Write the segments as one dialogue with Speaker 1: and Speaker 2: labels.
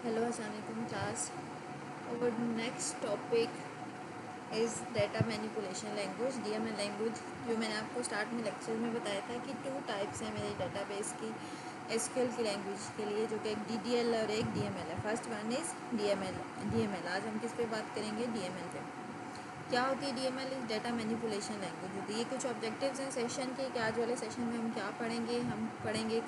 Speaker 1: Hello, Assalamualaikum class. Our next topic is data manipulation language DML language। जो मैंने आपको start में lecture में बताया था कि टू टाइप्स हैं मेरे डेटाबेस की एसक्यूएल की लैंग्वेज के लिए, जो कि एक DDL और एक DML है। First one is DML। आज हम किस पे बात करेंगे? DML पे। क्या होती है DML? Is data manipulation language होती है। ये कुछ ऑब्जेक्टिव्स हैं सेशन के कि आज वाले सेशन में हम क्या पढ़ेंगे। हम पढ़ेंगे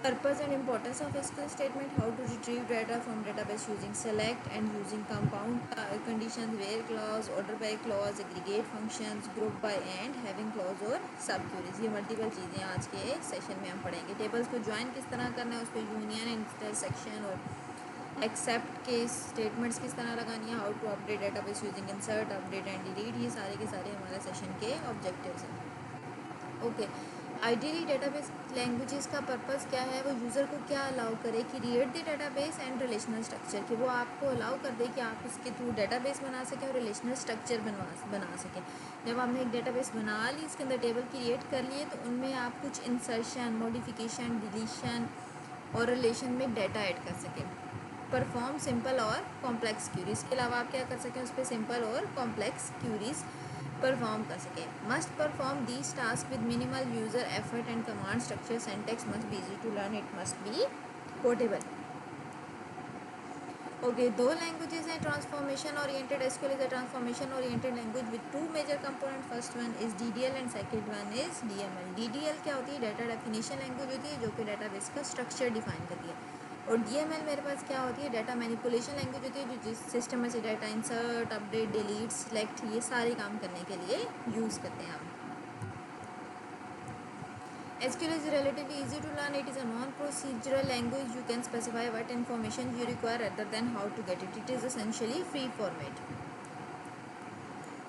Speaker 1: Purpose and importance of SQL statement, how to retrieve data from database using select and using compound conditions, where clause, order by clause, aggregate functions, group by and, having clause और सब queries। ये multiple चीज़ें आज के session में हम पढ़ेंगे। Tables को ज्वाइन किस तरह करना है, उस पर यूनियन, इंटरसेक्शन और एक्सेप्ट के स्टेटमेंट्स किस तरह लगानी है, how to update database using insert, update and delete. ये सारे के सारे हमारे सेशन के ऑब्जेक्टिव्स हैं। ओके, आइडियली डेटाबेस लैंग्वेजेस का पर्पस क्या है? वो यूज़र को क्या अलाउ करे? Create the database and relational structure, कि वो आपको अलाउ कर दे कि आप इसके थ्रू डेटाबेस बना सकें और रिलेशनल स्ट्रक्चर बना सकें। जब आपने एक डेटाबेस बना ली, इसके अंदर टेबल क्रिएट कर लिए, तो उनमें आप कुछ इंसर्शन, मॉडिफिकेशन, डिलीशन और रिलेशन में डाटा ऐड कर सकें। परफॉर्म सिंपल और कॉम्प्लेक्स क्यूरीज, के अलावा आप क्या कर सकें? उस पर सिंपल और कॉम्प्लेक्स क्यूरीज परफॉर्म कर सकें। Must perform these task with minimal user effort and command structure. Syntax must be easy to learn, it must be portable. Okay, दो लैंग्वेजेस हैं। Transformation oriented SQL is a transformation oriented language with two major component. First one is DDL and second one is DML। DDL क्या होती है? Data definition language होती है, जो कि database का स्ट्रक्चर डिफाइन करती है। और DML मेरे पास क्या होती है? डाटा मैनिपुलेशन लैंग्वेज होती है, जो जिस सिस्टम में से data insert, update, delete, select, ये सारे काम करने के लिए यूज़ करते हैं हम। SQL is relatively easy to learn. It is a non-procedural language. You can specify what information you require rather than how to get it. It is essentially free format.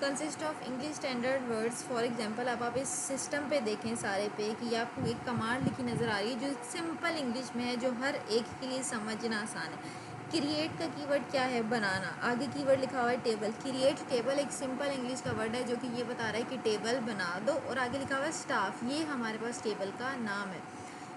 Speaker 1: Consist of English standard words. For example, अब आप इस system पे देखें सारे पे कि आपको एक कमांड लिखी नज़र आ रही है जो सिंपल इंग्लिश में है, जो हर एक के लिए समझना आसान है। क्रिएट का कीवर्ड क्या है? बनाना। आगे कीवर्ड लिखा हुआ है टेबल। क्रिएट टेबल एक सिंपल इंग्लिश का वर्ड है जो कि ये बता रहा है कि टेबल बना दो। और आगे लिखा हुआ है स्टाफ, ये हमारे पास टेबल का नाम है।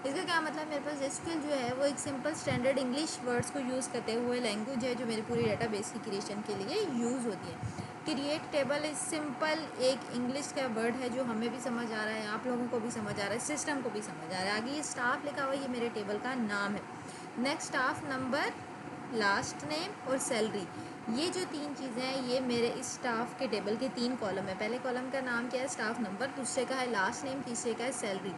Speaker 1: इसका क्या मतलब? मेरे पास एसक्यूएल जो है वो एक सिंपल स्टैंडर्ड इंग्लिश वर्ड्स को यूज़ करते हुए लैंग्वेज है, जो मेरी पूरी डाटाबेस की क्रिएशन के लिए यूज़ होती है। क्रिएट टेबल इज सिंपल एक इंग्लिश का वर्ड है, जो हमें भी समझ आ रहा है, आप लोगों को भी समझ आ रहा है, सिस्टम को भी समझ आ रहा है। आगे ये स्टाफ लिखा हुआ है, ये मेरे टेबल का नाम है। Next, staff number, last name और सैलरी। ये जो तीन चीज़ें हैं, ये मेरे इस स्टाफ के टेबल के तीन कॉलम है। पहले कॉलम का नाम क्या है? स्टाफ नंबर, दूसरे का है लास्ट नेम, तीसरे का है सैलरी।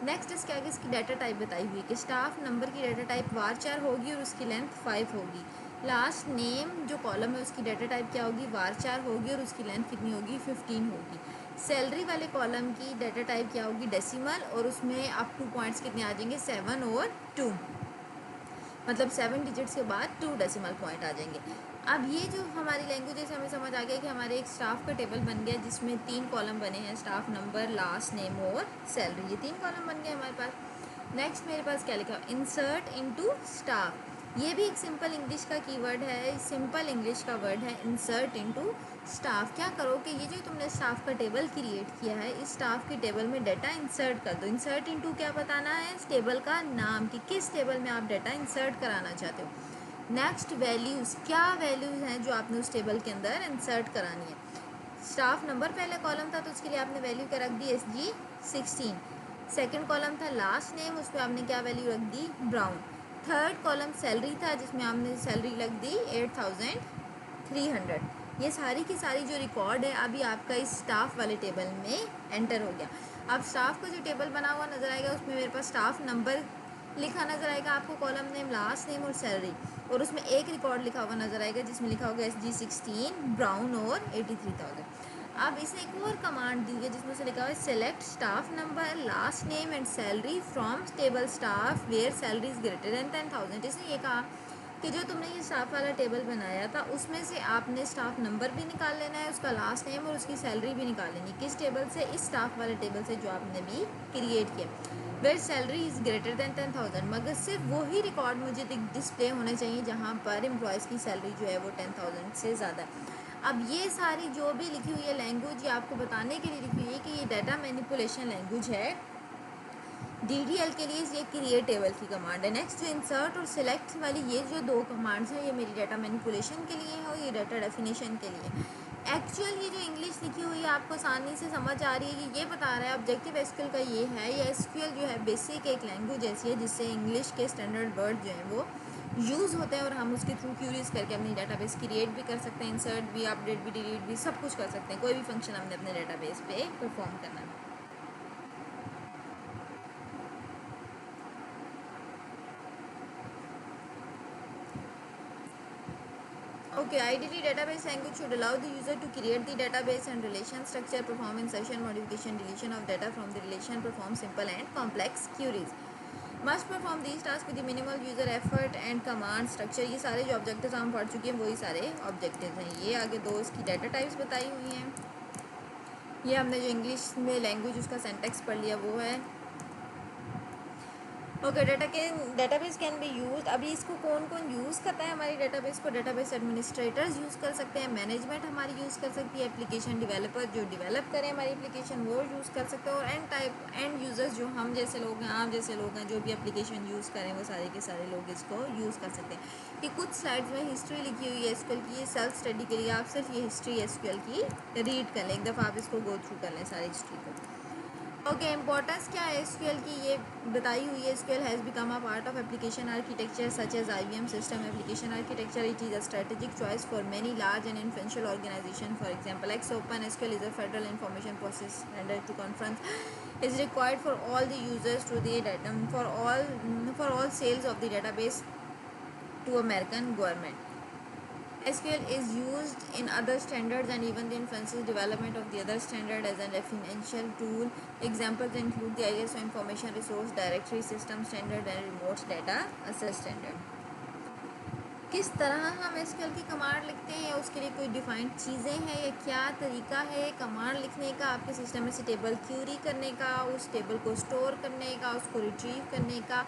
Speaker 1: नेक्स्ट इसके आगे इसकी डाटा टाइप बताई हुई है कि स्टाफ नंबर की डाटा टाइप varchar होगी और उसकी लेंथ 5 होगी। लास्ट नेम जो कॉलम है उसकी डाटा टाइप क्या होगी? varchar होगी और उसकी लेंथ कितनी होगी? 15 होगी। सैलरी वाले कॉलम की डाटा टाइप क्या होगी? डेसिमल, और उसमें अप टू पॉइंट्स कितने आ जाएंगे? 7 और 2, मतलब 7 डिजिट्स के बाद 2 डेसिमल पॉइंट आ जाएंगे। अब ये जो हमारी लैंग्वेज है, हमें समझ आ गया कि हमारे एक स्टाफ का टेबल बन गया जिसमें 3 कॉलम बने हैं, स्टाफ नंबर, लास्ट नेम और सैलरी। ये 3 कॉलम बन गए हमारे पास। नेक्स्ट मेरे पास क्या लिखा? Insert into staff. ये भी एक सिंपल इंग्लिश का कीवर्ड है, सिंपल इंग्लिश का वर्ड है इंसर्ट इनटू स्टाफ। क्या करो कि ये जो तुमने स्टाफ का टेबल क्रिएट किया है, इस स्टाफ के टेबल में डाटा इंसर्ट कर दो। इंसर्ट इनटू क्या बताना है? इस टेबल का नाम, कि किस टेबल में आप डाटा इंसर्ट कराना चाहते हो। नेक्स्ट, वैल्यूज़, क्या वैल्यूज़ हैं जो आपने उस टेबल के अंदर इंसर्ट करानी है। स्टाफ नंबर पहले कॉलम था तो उसके लिए आपने वैल्यू क्या रख दी? SG16। सेकंड कॉलम था लास्ट नेम, उस पर आपने क्या वैल्यू रख दी? ब्राउन। थर्ड कॉलम सैलरी था जिसमें आपने सैलरी रख दी 8300। ये सारी की सारी जो रिकॉर्ड है अभी आपका इस स्टाफ वाले टेबल में एंटर हो गया। अब स्टाफ का जो टेबल बना हुआ नज़र आएगा उसमें मेरे पास स्टाफ नंबर लिखा नज़र आएगा आपको, कॉलम नेम, लास्ट नेम और सैलरी, और उसमें एक रिकॉर्ड लिखा हुआ नज़र आएगा जिसमें लिखा होगा SG16 ब्राउन और 83,000। अब इसने एक और कमांड दी है जिसमें से लिखा हुआ है select staff number, last name and salary from table staff where salary is greater than 10,000। इसने ये कहा कि जो तुमने ये स्टाफ वाला टेबल बनाया था उसमें से आपने स्टाफ नंबर भी निकाल लेना है, उसका लास्ट नेम और उसकी सैलरी भी निकाल लेनी। किस टेबल से? इस स्टाफ वाले टेबल से जो आपने भी क्रिएट किया। Where salary is greater than 10,000, मगर सिर्फ वही रिकॉर्ड मुझे डिस्प्ले होने चाहिए जहाँ पर एम्प्लॉयज़ की सैलरी जो है वो 10,000 से ज़्यादा है। अब ये सारी जो भी लिखी हुई है लैंग्वेज, ये आपको बताने के लिए लिखी हुई है कि ये डाटा मैनिपुलेशन लैंग्वेज है, DDL के लिए ये क्रिएट टेबल की कमांड है। नेक्स्ट जो इंसर्ट और सिलेक्ट वाली ये जो दो कमांड्स हैं, ये मेरी डाटा मैनिपुलेशन के लिए है और ये डाटा डेफिनेशन के लिए। एक्चुअल ये जो इंग्लिश लिखी हुई है आपको आसानी से समझ आ रही है कि ये बता रहा है ऑब्जेक्टिव एसक्यूएल का ये है। ये एसक्यूएल जो है बेसिक एक लैंग्वेज ऐसी है जिससे इंग्लिश के स्टैंडर्ड वर्ड जो हैं वो यूज़ होते हैं और हम उसके थ्रू क्यूरीज करके अपनी डाटाबेस क्रिएट भी कर सकते हैं, इंसर्ट भी, अपडेट भी, डिलीट भी, सब कुछ कर सकते हैं। कोई भी फंक्शन हमने अपने डाटाबेस पे परफॉर्म करना है। Okay, ideally database language should allow the user to create the database and relation structure, perform insertion, modification, deletion of data from the relation, perform simple and complex queries. Must perform these tasks with the minimal user effort and command structure. ये सारे जो objectives हम पढ़ चुके हैं वही सारे objectives हैं। ये आगे दो इसकी डाटा टाइप्स बताई हुई हैं। ये हमने जो इंग्लिश में लैंग्वेज उसका सेंटेक्स पढ़ लिया वो है। Okay, database can be use. अभी इसको कौन कौन यूज़ करता है हमारी डाटाबेस को? डाटाबेस एडमिनिस्ट्रेटर्स यूज़ कर सकते हैं, मैनेजमेंट हमारी यूज़ कर सकती है, एप्लीकेशन डेवलपर जो डेवलप करें हमारी एप्लीकेशन वो यूज़ कर सकते हैं, और एंड यूज़र्स जो हम जैसे लोग हैं, आप जैसे लोग हैं, जो भी एप्लीकेशन यूज़ करें वो सारे के सारे लोग इसको यूज़ कर सकते हैं। कि कुछ स्लाइड्स में हिस्ट्री लिखी हुई है एसक्यूएल की, ये सेल्फ स्टडी के लिए आप सिर्फ ये हिस्ट्री एसक्यूएल की रीड कर लें, एक दफ़ा आप इसको गो थ्रू कर लें सारी हिस्ट्री को। ओके, इम्पोर्टेंस क्या है एसक्यूएल की ये बताई हुई है। SQL has become a part of application architecture such as IBM system application architecture. It is a strategic choice for many large and influential organization. For example X open SQL is a federal information process standard to conference is required for all the users to the data for all sales of the database to American government. SQL is used in other standards and even the influences development of the other standard as an referential tool. Examples include the ISO Information Resource Directory System Standard and Remote Data Access Standard. किस तरह हम SQL की command लिखते हैं या उसके लिए कोई डिफाइंड चीज़ें हैं या क्या तरीका है कमांड लिखने का, आपके सिस्टम में से टेबल क्यूरी करने का, उस टेबल को स्टोर करने का, उसको रिट्रीव करने का।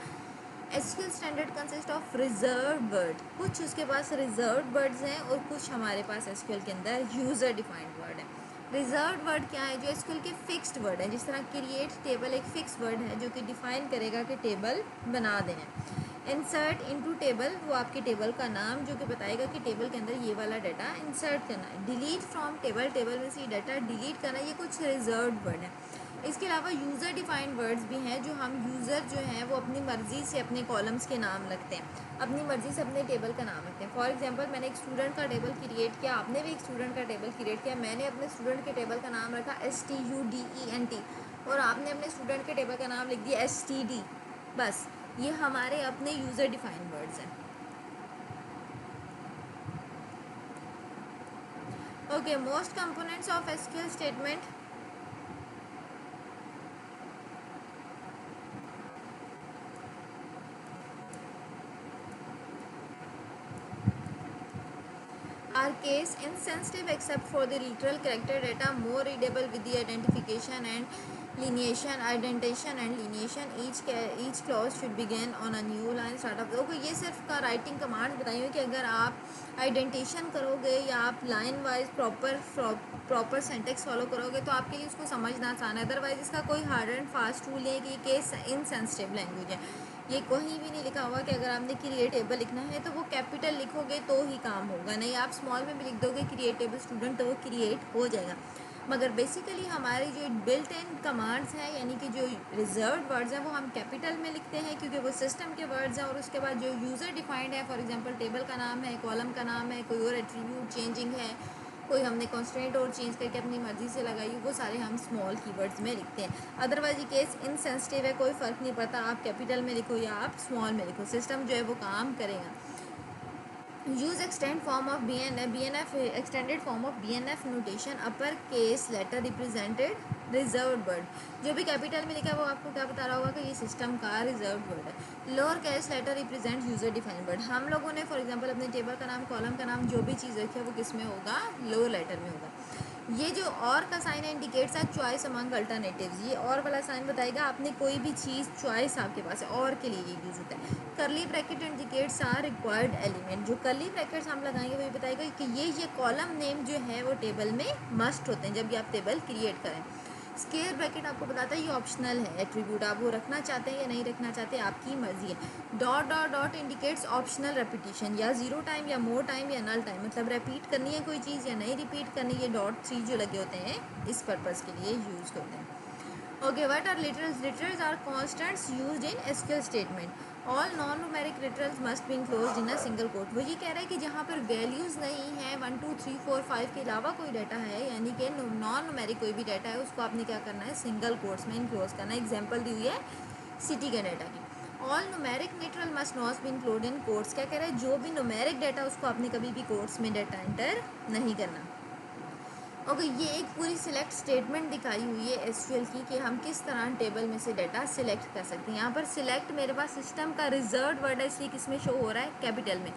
Speaker 1: SQL standard consist of reserve word. कुछ उसके पास रिजर्व वर्ड्स हैं और कुछ हमारे पास एसक्यूएल के अंदर यूज़र डिफाइंड वर्ड है। रिजर्व वर्ड क्या है? जो एसक्यूएल के फिक्स्ड वर्ड है, जिस तरह क्रिएट टेबल एक फिक्स वर्ड है जो कि डिफाइन करेगा कि टेबल बना देना। इंसर्ट इनटू टेबल, वो आपके टेबल का नाम जो कि बताएगा कि टेबल के अंदर ये वाला डाटा इंसर्ट करना है। डिलीट फ्रॉम टेबल, टेबल में से डाटा डिलीट करना, ये कुछ रिजर्व वर्ड है। इसके अलावा यूज़र डिफाइंड वर्ड्स भी हैं जो हम यूज़र जो हैं वो अपनी मर्ज़ी से अपने कॉलम्स के नाम रखते हैं, अपनी मर्ज़ी से अपने टेबल का नाम रखते हैं। फॉर एग्जांपल मैंने एक स्टूडेंट का टेबल क्रिएट किया, आपने भी एक स्टूडेंट का टेबल क्रिएट किया। मैंने अपने स्टूडेंट के टेबल का नाम रखा STUDENT और आपने अपने स्टूडेंट के टेबल का नाम लिख दिया STD। बस ये हमारे अपने यूज़र डिफाइंड वर्ड्स हैं। Okay, most components of SQL statement. Are case insensitive except for the literal character data, more readable with the identification and lineation. Identification and lineation, each clause should begin on a new line start of। Okay, ये सिर्फ का writing command बताई हुई कि अगर आप identification करोगे या आप लाइन वाइज प्रॉपर सेंटेक्स फॉलो करोगे तो आपके लिए उसको समझना आसान है। अदरवाइज इसका कोई हार्ड एंड फास्ट रूल है कि केस इनसेंसिटिव लैंग्वेज है। ये कहीं भी नहीं लिखा हुआ कि अगर आपने क्रिएट टेबल लिखना है तो वो कैपिटल लिखोगे तो ही काम होगा, नहीं आप स्मॉल में भी लिख दोगे क्रिएट टेबल स्टूडेंट तो वो क्रिएट हो जाएगा। मगर बेसिकली हमारे जो बिल्ट इन कमांड्स हैं यानी कि जो रिजर्व्ड वर्ड्स हैं वो हम कैपिटल में लिखते हैं क्योंकि वो सिस्टम के वर्ड्स हैं। और उसके बाद जो यूज़र डिफाइंड है, फॉर एग्जांपल टेबल का नाम है, कॉलम का नाम है, कोई और एट्रीब्यूट चेंजिंग है, कोई हमने कॉन्स्टेंट और चेंज करके अपनी मर्ज़ी से लगाई, वो सारे हम स्मॉल कीवर्ड्स में लिखते हैं। अदरवाइज ये केस इनसेंसिटिव है, कोई फ़र्क नहीं पड़ता आप कैपिटल में लिखो या आप स्मॉल में लिखो, सिस्टम जो है वो काम करेगा। Use extend form of BNF extended form of BNF notation. Upper case letter represented reserved word. जो भी कैपिटल में लिखा है वो आपको क्या बता रहा होगा कि ये सिस्टम का रिजर्व्ड वर्ड है। Lower case letter represent user defined word. हम लोगों ने फॉर एग्जांपल अपने टेबल का नाम, कॉलम का नाम, जो भी चीज़ रखी है वो किस में होगा? लोअर लेटर में होगा। ये जो और का साइन है indicates a choice among alternatives. ये और वाला साइन बताएगा आपने कोई भी चीज़ चॉइस आपके पास है, और के लिए ये यूज़ होता है। Curly bracket indicates are required element. जो करली ब्रैकेट्स हम लगाएंगे वो ये बताएगा कि ये कॉलम नेम जो है वो टेबल में मस्ट होते हैं जब भी आप टेबल क्रिएट करें। स्क्वायर ब्रैकेट आपको बताता है ये ऑप्शनल है एट्रीब्यूट, आप वो रखना चाहते हैं या नहीं रखना चाहते, आपकी मर्जी है। Dot dot dot indicates optional repetition, या जीरो टाइम या मोर टाइम या नल टाइम, मतलब रिपीट करनी है कोई चीज़ या नहीं रिपीट करनी है। डॉट 3 जो लगे होते हैं इस पर्पज़ के लिए यूज़ करते हैं। Okay, what are literals? Literals are constants used in SQL statement. All non numeric literals must be enclosed in a single quote. वो ये कह रहा है कि जहाँ पर वैल्यूज़ नहीं है 1 2 3 4 5 के अलावा कोई डाटा है, यानी कि नॉन न्यूमेरिक कोई भी डाटा है, उसको आपने क्या करना है, सिंगल कोट्स में इनक्लोज करना है। एग्जाम्पल दी हुई है सिटी के डाटा की। All numeric literal must not be include in quotes. क्या कह रहा है, जो भी न्यूमेरिक डाटा उसको आपने कभी भी कोट्स में डाटा एंटर नहीं करना। ओके, ये एक पूरी सिलेक्ट स्टेटमेंट दिखाई हुई है एसक्यूएल की कि हम किस तरह टेबल में से डाटा सिलेक्ट कर सकते हैं। यहाँ पर सिलेक्ट मेरे पास सिस्टम का रिजर्व वर्ड है, इसलिए किस में शो हो रहा है, कैपिटल में।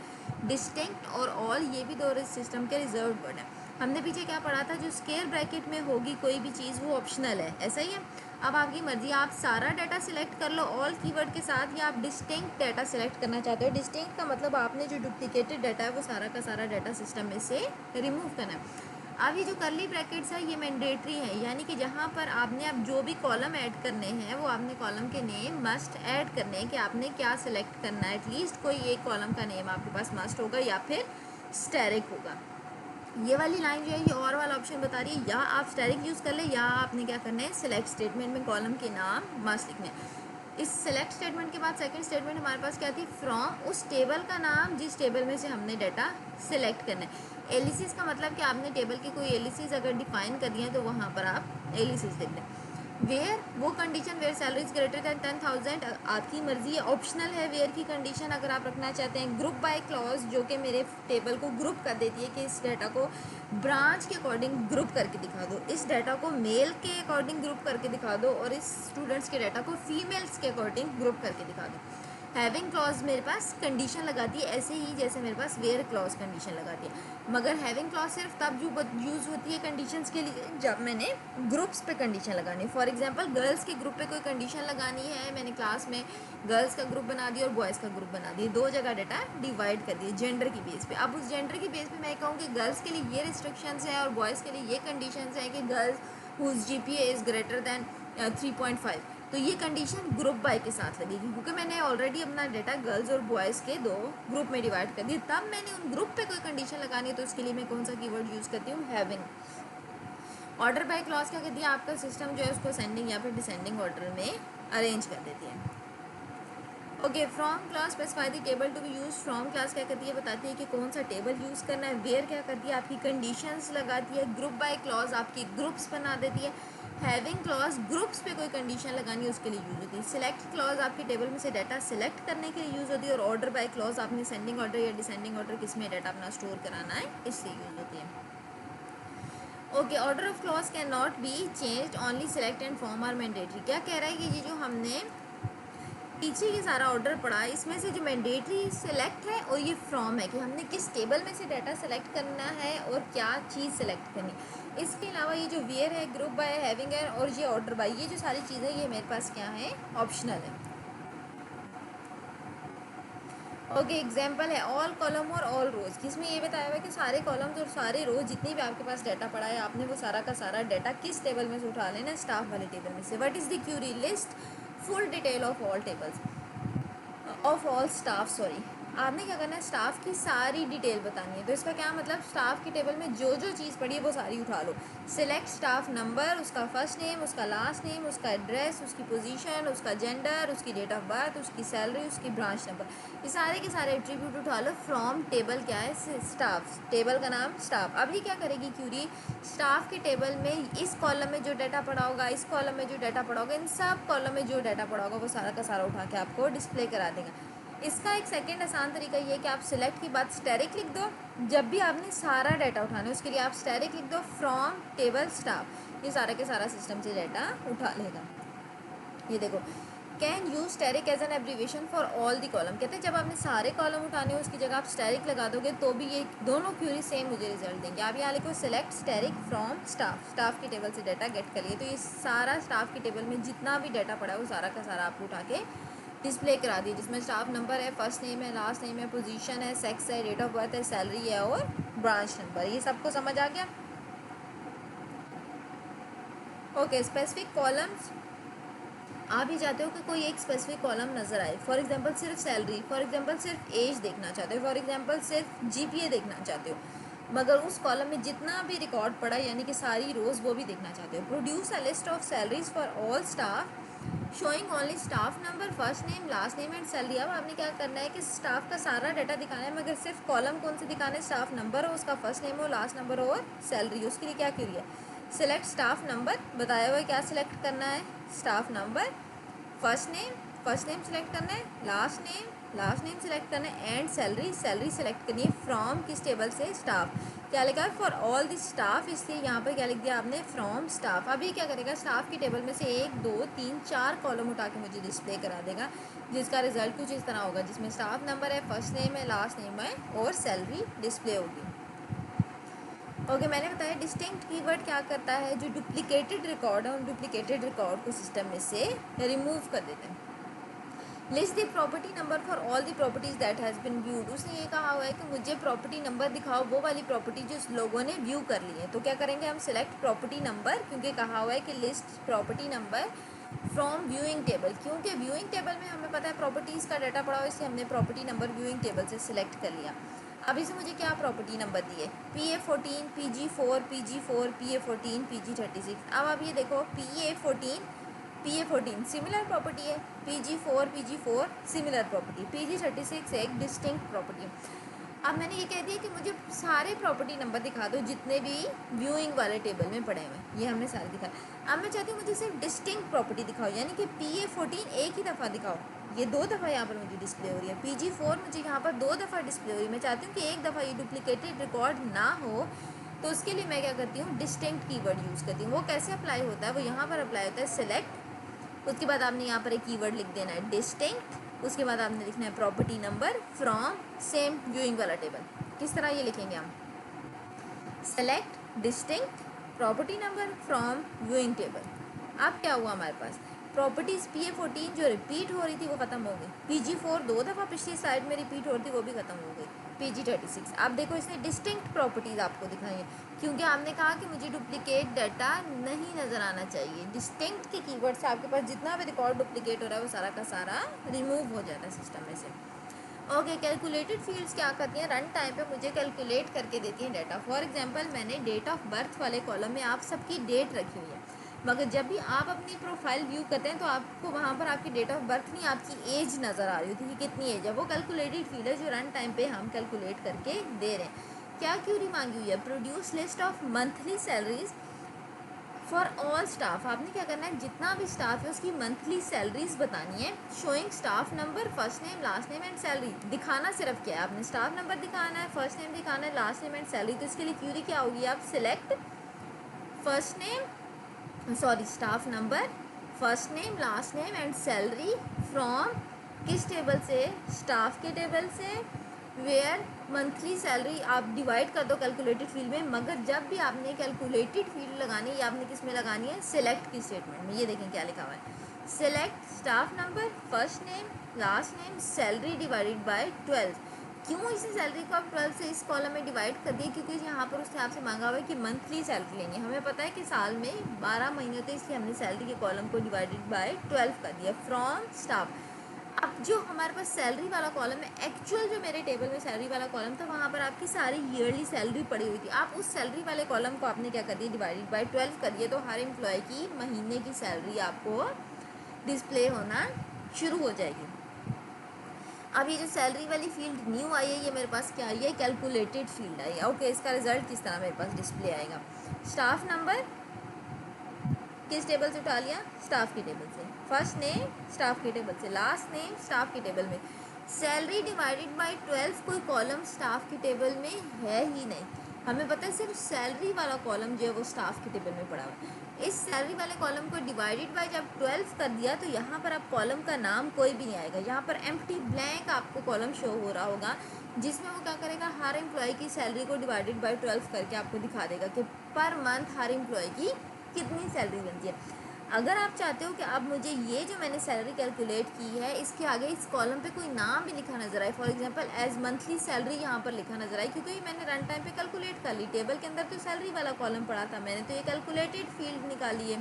Speaker 1: डिस्टिंक्ट और ऑल ये भी दो सिस्टम के रिजर्व वर्ड है। हमने पीछे क्या पढ़ा था, जो स्क्वायर ब्रैकेट में होगी कोई भी चीज़ वो ऑप्शनल है, ऐसा ही है। अब आपकी मर्जी, आप सारा डाटा सिलेक्ट कर लो ऑल कीवर्ड के साथ, या आप डिस्टिंक्ट डाटा सिलेक्ट करना चाहते हो। डिस्टिंक्ट का मतलब आपने जो डुप्लीकेटेड डाटा है वो सारा का सारा डाटा सिस्टम में से रिमूव करना है। अब ये जो करली ब्रैकेट्स है ये मैंडेटरी है, यानी कि जहाँ पर आपने अब जो भी कॉलम ऐड करने हैं वो आपने कॉलम के नेम मस्ट ऐड करने हैं कि आपने क्या सिलेक्ट करना है। एटलीस्ट कोई एक कॉलम का नेम आपके पास मस्ट होगा या फिर स्टैरिक होगा। ये वाली लाइन जो है ये और वाला ऑप्शन बता रही है, या आप स्टैरिक यूज़ कर ले या आपने क्या करना है, सिलेक्ट स्टेटमेंट में कॉलम के नाम मस्ट लिखने हैं। इस सेलेक्ट स्टेटमेंट के बाद सेकंड स्टेटमेंट हमारे पास क्या थी, फ्रॉम उस टेबल का नाम जिस टेबल में से हमने डाटा सिलेक्ट करना है। एलिसिस का मतलब कि आपने टेबल की कोई एलिसिस अगर डिफाइन कर दिया है तो वहाँ पर आप एलिसिस लिख दें। वेयर, वो condition where salary is greater than 10,000 आपकी मर्जी है, ऑप्शनल है वेयर की कंडीशन अगर आप रखना चाहते हैं। ग्रुप बाय क्लॉज जो कि मेरे टेबल को ग्रुप कर देती है कि इस डाटा को ब्रांच के अकॉर्डिंग ग्रुप करके दिखा दो, इस डाटा को मेल के अकॉर्डिंग ग्रुप करके दिखा दो, और इस स्टूडेंट्स के डाटा को फीमेल्स के अकॉर्डिंग ग्रुप करके दिखा दो। हैविंग क्लॉज मेरे पास कंडीशन लगाती है ऐसे ही जैसे मेरे पास वेयर क्लॉज कंडीशन लगाती है, मगर हैविंग क्लॉज सिर्फ तब जो यूज़ होती है कंडीशंस के लिए जब मैंने ग्रुप्स पे कंडीशन लगानी है। फॉर एग्जांपल गर्ल्स के ग्रुप पे कोई कंडीशन लगानी है, मैंने क्लास में गर्ल्स का ग्रुप बना दिया और बॉयज़ का ग्रुप बना दिया, दो जगह डाटा डिवाइड कर दिए जेंडर की बेस पे। अब उस जेंडर की बेस पे मैं कहूँ कि गर्ल्स के लिए ये रिस्ट्रिक्शंस हैं और बॉयज़ के लिए ये कंडीशंस हैं कि girls whose GPA is greater than 3.5, तो ये कंडीशन ग्रुप बाय के साथ लगेगी, क्योंकि मैंने ऑलरेडी अपना डाटा गर्ल्स और बॉयज़ के दो ग्रुप में डिवाइड कर दिया। तब मैंने उन ग्रुप पे कोई कंडीशन लगानी है तो उसके लिए मैं कौन सा कीवर्ड यूज़ करती हूँ, हैविंग। ऑर्डर बाय क्लॉज क्या कहती है, आपका सिस्टम जो है उसको असेंडिंग या फिर डिसेंडिंग ऑर्डर में अरेंज कर देती है। Okay, from clause specify the table to be use. From clause क्या करती है, बताती है कि कौन सा टेबल यूज़ करना है। वेयर क्या करती है, आपकी कंडीशंस लगाती है। ग्रुप बाय क्लॉज आपकी ग्रुप्स बना देती है। हैविंग क्लॉज ग्रुप्स पे कोई कंडीशन लगानी है उसके लिए यूज़ होती है। सिलेक्ट क्लॉज आपके टेबल में से डाटा सिलेक्ट करने के लिए यूज़ होती है। और ऑर्डर बाय क्लॉज आपने सेंडिंग ऑर्डर या डिसेंडिंग ऑर्डर किस में डाटा अपना स्टोर कराना है इसलिए यूज़ होती है। Okay, order of clause can not be changed, only select and from are mandatory. क्या कह रहा है कि ये जो हमने पीछे ये सारा ऑर्डर पड़ा है इसमें से जो मैंडेटरी सिलेक्ट है और ये फ्रॉम है कि हमने किस टेबल में से डाटा सेलेक्ट करना है और क्या चीज़ सेलेक्ट करनी। इसके अलावा ये जो वेयर है, ग्रुप बाय, हैविंग है और ये ऑर्डर बाय, ये जो सारी चीज़ें ये मेरे पास क्या है, ऑप्शनल है। ओके, एग्जाम्पल है ऑल कॉलम और ऑल रोज, जिसमें ये बताया हुआ है कि सारे कॉलम्स और सारे रोज जितनी भी आपके पास डाटा पड़ा है आपने वो सारा का सारा डाटा किस टेबल में से उठा लेना, स्टाफ वाले टेबल में से। What is the query list full detail of all tables of all staff, sorry, आपने क्या करना है, स्टाफ की सारी डिटेल बतानी है। तो इसका क्या मतलब, स्टाफ की टेबल में जो जो चीज़ पड़ी है वो सारी उठा लो। सिलेक्ट स्टाफ नंबर, उसका फर्स्ट नेम, उसका लास्ट नेम, उसका एड्रेस, उसकी पोजीशन, उसका जेंडर, उसकी डेट ऑफ बर्थ, उसकी सैलरी, उसकी ब्रांच नंबर, ये सारे के सारे एट्रीब्यूट उठा लो फ्रॉम टेबल क्या है, स्टाफ, टेबल का नाम स्टाफ। अब ये क्या करेगी क्यूरी, स्टाफ के टेबल में इस कॉलम में जो डाटा पड़ा होगा, इस कॉलम में जो डाटा पड़ा होगा, इन सब कॉलम में जो डाटा पड़ा होगा वो सारा का सारा उठा के आपको डिस्प्ले करा देगा। इसका एक सेकेंड आसान तरीका ये है कि आप सिलेक्ट के बाद स्टैरिक लिख दो। जब भी आपने सारा डाटा उठाना है उसके लिए आप स्टैरिक लिख दो फ्रॉम टेबल स्टाफ, ये सारा के सारा सिस्टम से डाटा उठा लेगा। ये देखो, can use asterisk as an abbreviation for all the column, कहते हैं जब आपने सारे कॉलम उठाने हो उसकी जगह आप स्टैरिक लगा दोगे तो भी ये दोनों क्यूरी सेम मुझे रिजल्ट देंगे। आप यहाँ लिखो select asterisk from staff, staff की टेबल से डाटा गेट करिए, तो ये सारा स्टाफ की टेबल में जितना भी डाटा पड़ा है वो सारा का सारा आपको उठा के डिस्प्ले करा दी, जिसमें स्टाफ नंबर है, फर्स्ट नेम है, लास्ट नेम है, पोजीशन है, सेक्स है, डेट ऑफ बर्थ है, सैलरी है और ब्रांच नंबर। ये सबको समझ आ गया। ओके, स्पेसिफिक कॉलम्स आप ही चाहते हो कि कोई एक स्पेसिफिक कॉलम नज़र आए। फॉर एग्जांपल सिर्फ सैलरी, फॉर एग्जांपल सिर्फ एज देखना चाहते हो, फॉर एग्जांपल सिर्फ जीपीए देखना चाहते हो, मगर उस कॉलम में जितना भी रिकॉर्ड पड़ा यानी कि सारी रोज़ वो भी देखना चाहते हो। Produce a list of salaries for all staff showing only staff number, first name, last name and salary. अब आपने क्या करना है कि स्टाफ का सारा डाटा दिखाना है, मगर सिर्फ कॉलम कौन से दिखाना है, स्टाफ नंबर हो, उसका फर्स्ट नेम हो, लास्ट नंबर हो और सैलरी। उसके लिए क्या क्वेरी है, सिलेक्ट स्टाफ नंबर, बताया हुआ है क्या सिलेक्ट करना है, staff number, first name select करना है, लास्ट नेम सेलेक्ट करना है एंड सैलरी सेलेक्ट करनी है फ्रॉम किस टेबल से, स्टाफ। क्या लिखा है, फॉर ऑल द स्टाफ, इसलिए यहाँ पर क्या लिख दिया आपने, फ्रॉम स्टाफ। अब ये क्या करेगा, स्टाफ की टेबल में से 1 2 3 4 कॉलम उठा के मुझे डिस्प्ले करा देगा, जिसका रिजल्ट कुछ इस तरह होगा, जिसमें स्टाफ नंबर है, फर्स्ट नेम है, लास्ट नेम है और सैलरी डिस्प्ले होगी। ओके, मैंने बताया डिस्टिंक्ट कीवर्ड क्या करता है, जो डुप्लीकेटेड रिकॉर्ड है उन डुप्लीकेटेड रिकॉर्ड को सिस्टम में से रिमूव कर देते हैं। List the property number for all the properties that has been viewed. उसने ये कहा हुआ है कि मुझे प्रॉपर्टी नंबर दिखाओ वो वाली प्रॉपर्टी जो लोगों ने व्यू कर ली है। तो क्या करेंगे हम, सिलेक्ट प्रॉपर्टी नंबर, क्योंकि कहा हुआ है कि list property number from viewing table, क्योंकि व्यूइंग टेबल में हमें पता है प्रॉपर्टीज़ का डाटा पड़ा हुआ है, इसलिए हमने प्रॉपर्टी नंबर व्यूइंग टेबल से सिलेक्ट कर लिया। अब इसे मुझे क्या प्रॉपर्टी नंबर दिए, PA14 PG4 PG4 PA14 PG36। अब आप ये देखो PA14 सिमिलर प्रॉपर्टी है, PG4 सिमिलर प्रॉपर्टी, PG36 एक डिस्टिंक्ट प्रॉपर्टी। अब मैंने ये कह दिया कि मुझे सारे प्रॉपर्टी नंबर दिखा दो जितने भी व्यूइंग वाले टेबल में पड़े हुए हैं, ये हमने सारे दिखाए। अब मैं चाहती हूँ मुझे सिर्फ डिस्टिंक्ट प्रॉपर्टी दिखाओ, यानी कि PA14 एक ही दफ़ा दिखाओ, ये 2 दफ़ा यहाँ पर मुझे डिस्प्ले हो रही है, PG4 मुझे यहाँ पर 2 दफ़ा डिस्प्ले हो रही है। मैं चाहती हूँ कि एक दफ़ा ये डुप्लीकेटेड रिकॉर्ड ना हो, तो उसके लिए मैं क्या करती हूँ, डिस्टिंक्ट कीवर्ड यूज़ करती हूँ। वो कैसे अप्लाई होता है, वो यहाँ पर अप्लाई होता है, सिलेक्ट, उसके बाद आपने यहाँ पर एक कीवर्ड लिख देना है डिस्टिंक्ट, उसके बाद आपने लिखना है property number from same viewing वाला टेबल। किस तरह ये लिखेंगे हम, select distinct property number from viewing table. अब क्या हुआ हमारे पास, प्रॉपर्टीज़ PA14 जो रिपीट हो रही थी वो ख़त्म हो गई, PG4 2 दफ़ा पिछली साइड में रिपीट हो रही थी वो भी ख़त्म हो गई, PG36। अब देखो इसने डिस्टिंक्ट प्रॉपर्टीज़ आपको दिखाई है, क्योंकि आपने कहा कि मुझे डुप्लीकेट डाटा नहीं नज़र आना चाहिए। डिस्टिंक्ट के कीवर्ड से आपके पास जितना भी रिकॉर्ड डुप्लीकेट हो रहा है वो सारा का सारा रिमूव हो जाता है सिस्टम में से। ओके, कैलकुलेटेड फील्ड्स क्या करती हैं, रन टाइम पे मुझे कैलकुलेट करके देती हैं डाटा। फॉर एग्जांपल मैंने डेट ऑफ बर्थ वाले कॉलम में आप सबकी डेट रखी हुई है, मगर जब भी आप अपनी प्रोफाइल व्यू करते हैं तो आपको वहाँ पर आपकी डेट ऑफ बर्थ नहीं, आपकी एज नज़र आ रही होती है कि कितनी एज है। वो कैलकुलेटेड फील्ड है जो रन टाइम पे हम कैलकुलेट करके दे रहे हैं। क्या क्यूरी मांगी हुई है, produce list of monthly salaries for all staff. आपने क्या करना है, जितना भी स्टाफ है उसकी मंथली सैलरीज बतानी है, showing staff number, first name, last name and salary. दिखाना सिर्फ क्या है, आपने स्टाफ नंबर दिखाना है, फर्स्ट नेम दिखाना है, लास्ट नेम एंड सैलरी। तो इसके लिए क्यूरी क्या होगी, आप select first name staff number, first name, last name and salary from किस टेबल से, स्टाफ के टेबल से, वेयर मंथली सैलरी आप डिवाइड कर दो कैलकुलेटेड फील्ड में, मगर जब भी आपने कैलकुलेटेड फील्ड लगानी है आपने किस में लगानी है, सिलेक्ट की स्टेटमेंट में। ये देखें क्या लिखा हुआ है, select staff number, first name, last name, salary divided by 12। क्यों इसी सैलरी को आप 12 से इस कॉलम में डिवाइड कर दिए, क्योंकि यहाँ पर उसने आपसे मांगा हुआ है कि मंथली सैलरी लेनी है। हमें पता है कि साल में 12 महीने होते हैं, इसलिए हमने सैलरी के कॉलम को डिवाइडेड बाय 12 कर दिया फ्रॉम स्टाफ। अब जो हमारे पास सैलरी वाला कॉलम है, एक्चुअल जो मेरे टेबल में सैलरी वाला कॉलम था वहाँ पर आपकी सारी ईयरली सैलरी पड़ी हुई थी। आप उस सैलरी वाले कॉलम को आपने क्या कर दिया, डिवाइडेड बाय 12 करिए, तो हर एम्प्लॉय की महीने की सैलरी आपको डिस्प्ले होना शुरू हो जाएगी। अब ये जो सैलरी वाली फील्ड न्यू आई है, ये मेरे पास क्या आई है, कैलकुलेटेड फील्ड आई है। ओके, इसका रिजल्ट किस तरह मेरे पास डिस्प्ले आएगा, स्टाफ नंबर किस टेबल से उठा लिया, स्टाफ के टेबल से, फर्स्ट नेम स्टाफ के टेबल से, लास्ट नेम स्टाफ के टेबल में, सैलरी डिवाइडेड बाय 12 कोई कॉलम स्टाफ के टेबल में है ही नहीं। हमें पता है सिर्फ सैलरी वाला कॉलम जो है वो स्टाफ के टेबल में पड़ा हुआ है। इस सैलरी वाले कॉलम को डिवाइडेड बाय जब 12 कर दिया तो यहाँ पर अब कॉलम का नाम कोई भी नहीं आएगा, यहाँ पर एम्प्टी ब्लैंक आपको कॉलम शो हो रहा होगा, जिसमें वो क्या करेगा, हर एम्प्लॉय की सैलरी को डिवाइडेड बाय 12 करके आपको दिखा देगा कि पर मंथ हर एम्प्लॉय की कितनी सैलरी बनती है। अगर आप चाहते हो कि अब मुझे ये जो मैंने सैलरी कैलकुलेट की है इसके आगे इस कॉलम पे कोई नाम भी लिखा नजर आए, for example as monthly salary यहाँ पर लिखा नजर आए, क्योंकि मैंने रन टाइम पे कैलकुलेट कर ली, टेबल के अंदर तो सैलरी वाला कॉलम पड़ा था, मैंने तो ये कैलकुलेटेड फील्ड निकाली है।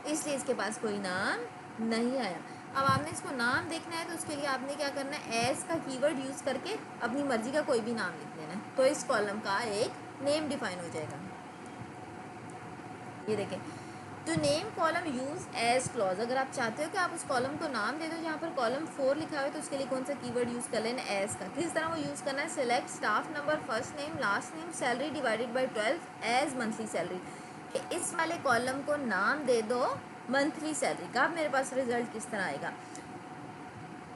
Speaker 1: इसलिए इसके पास कोई नाम नहीं आया। अब आपने इसको नाम देखना है तो उसके लिए आपने क्या करना है, एज का कीवर्ड यूज़ करके अपनी मर्जी का कोई भी नाम लिख देना है, तो इस कॉलम का एक नेम डिफाइन हो जाएगा। ये देखें, तो name column use as clause, अगर आप चाहते हो कि आप उस कॉलम को नाम दे दो, जहाँ पर कॉलम 4 लिखा हुआ है तो उसके लिए कौन सा कीवर्ड यूज़ कर लेना, एज का। किस तरह वो यूज़ करना है, select staff number, first name, last name, salary divided by 12 as monthly salary. इस वाले कॉलम को नाम दे दो मंथली सैलरी का। अब मेरे पास रिजल्ट किस तरह आएगा,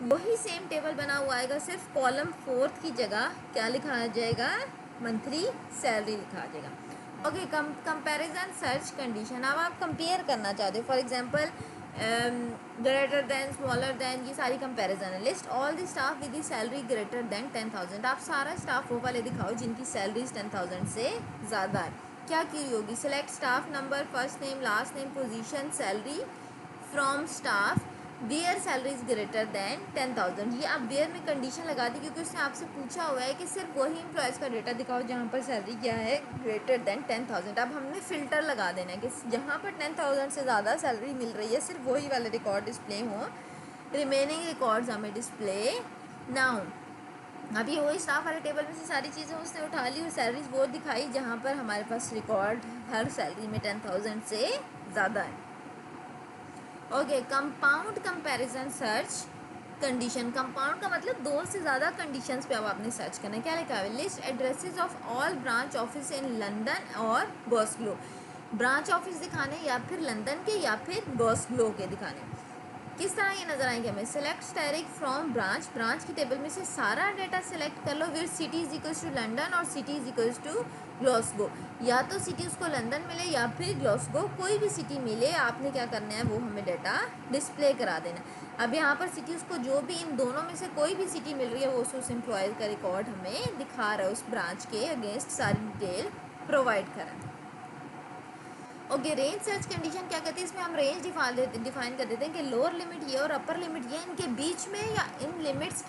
Speaker 1: वही सेम टेबल बना हुआ आएगा, सिर्फ कॉलम 4 की जगह क्या लिखा आ जाएगा, मंथली सैलरी लिखा आ जाएगा। ओके, कंपैरिजन सर्च कंडीशन, अब आप कंपेयर करना चाहते हो, for example greater than, smaller than, ये सारी कंपैरिजन है। List all the staff with the salary greater than 10,000, आप सारा स्टाफ वो वाले दिखाओ जिनकी सैलरीज 10,000 से ज़्यादा है। क्या की होगी, select staff number, first name, last name, position, salary from staff where salary is greater than 10,000। ये आप वेयर में कंडीशन लगा दी क्योंकि उसने आपसे पूछा हुआ है कि सिर्फ वही एम्प्लॉयज़ का डेटा दिखाओ जहाँ पर सैलरी क्या है, ग्रेटर दैन 10,000। अब हमने फ़िल्टर लगा देना है कि जहाँ पर 10,000 से ज़्यादा सैलरी मिल रही है सिर्फ वही वाले रिकॉर्ड डिस्प्ले हों, रिमेनिंग रिकॉर्ड्स हमें डिस्प्ले ना हो। अब ये वही स्टाफ वाले टेबल में से सारी चीज़ें उसने उठा ली और सैलरीज वो दिखाई जहाँ पर हमारे पास रिकॉर्ड हर सैलरी में 10,000 से ज़्यादा है। Okay, compound comparison search condition, compound का मतलब दो से ज़्यादा कंडीशंस पे अब आपने सर्च करना है। क्या लिखा है, list addresses of all branch office in London और गोस्लो, ब्रांच ऑफिस दिखाने या फिर लंदन के या फिर गोस्लो के दिखाने। किस तरह ये नजर आएंगे हमें, select asterisk from branch, branch की टेबल में से सारा डाटा सेलेक्ट कर लो, फिर city is equals to London और city is equals to Glasgow, या तो सिटी उसको लंदन मिले या फिर ग्लासगो, कोई भी सिटी मिले आपने क्या करना है, वो हमें डाटा डिस्प्ले करा देना। अब यहाँ पर सिटी उसको जो भी इन दोनों में से कोई भी सिटी मिल रही है वो उस एम्प्लॉय का रिकॉर्ड हमें दिखा रहा है, उस ब्रांच के अगेंस्ट सारी डिटेल प्रोवाइड करा। ओके, रेंज सर्च कंडीशन क्या कहती है, इसमें हम रेंज डिफाइन कर देते हैं कि लोअर लिमिट ये और अपर लिमिट ये, इनके बीच में या इन लिमिट्स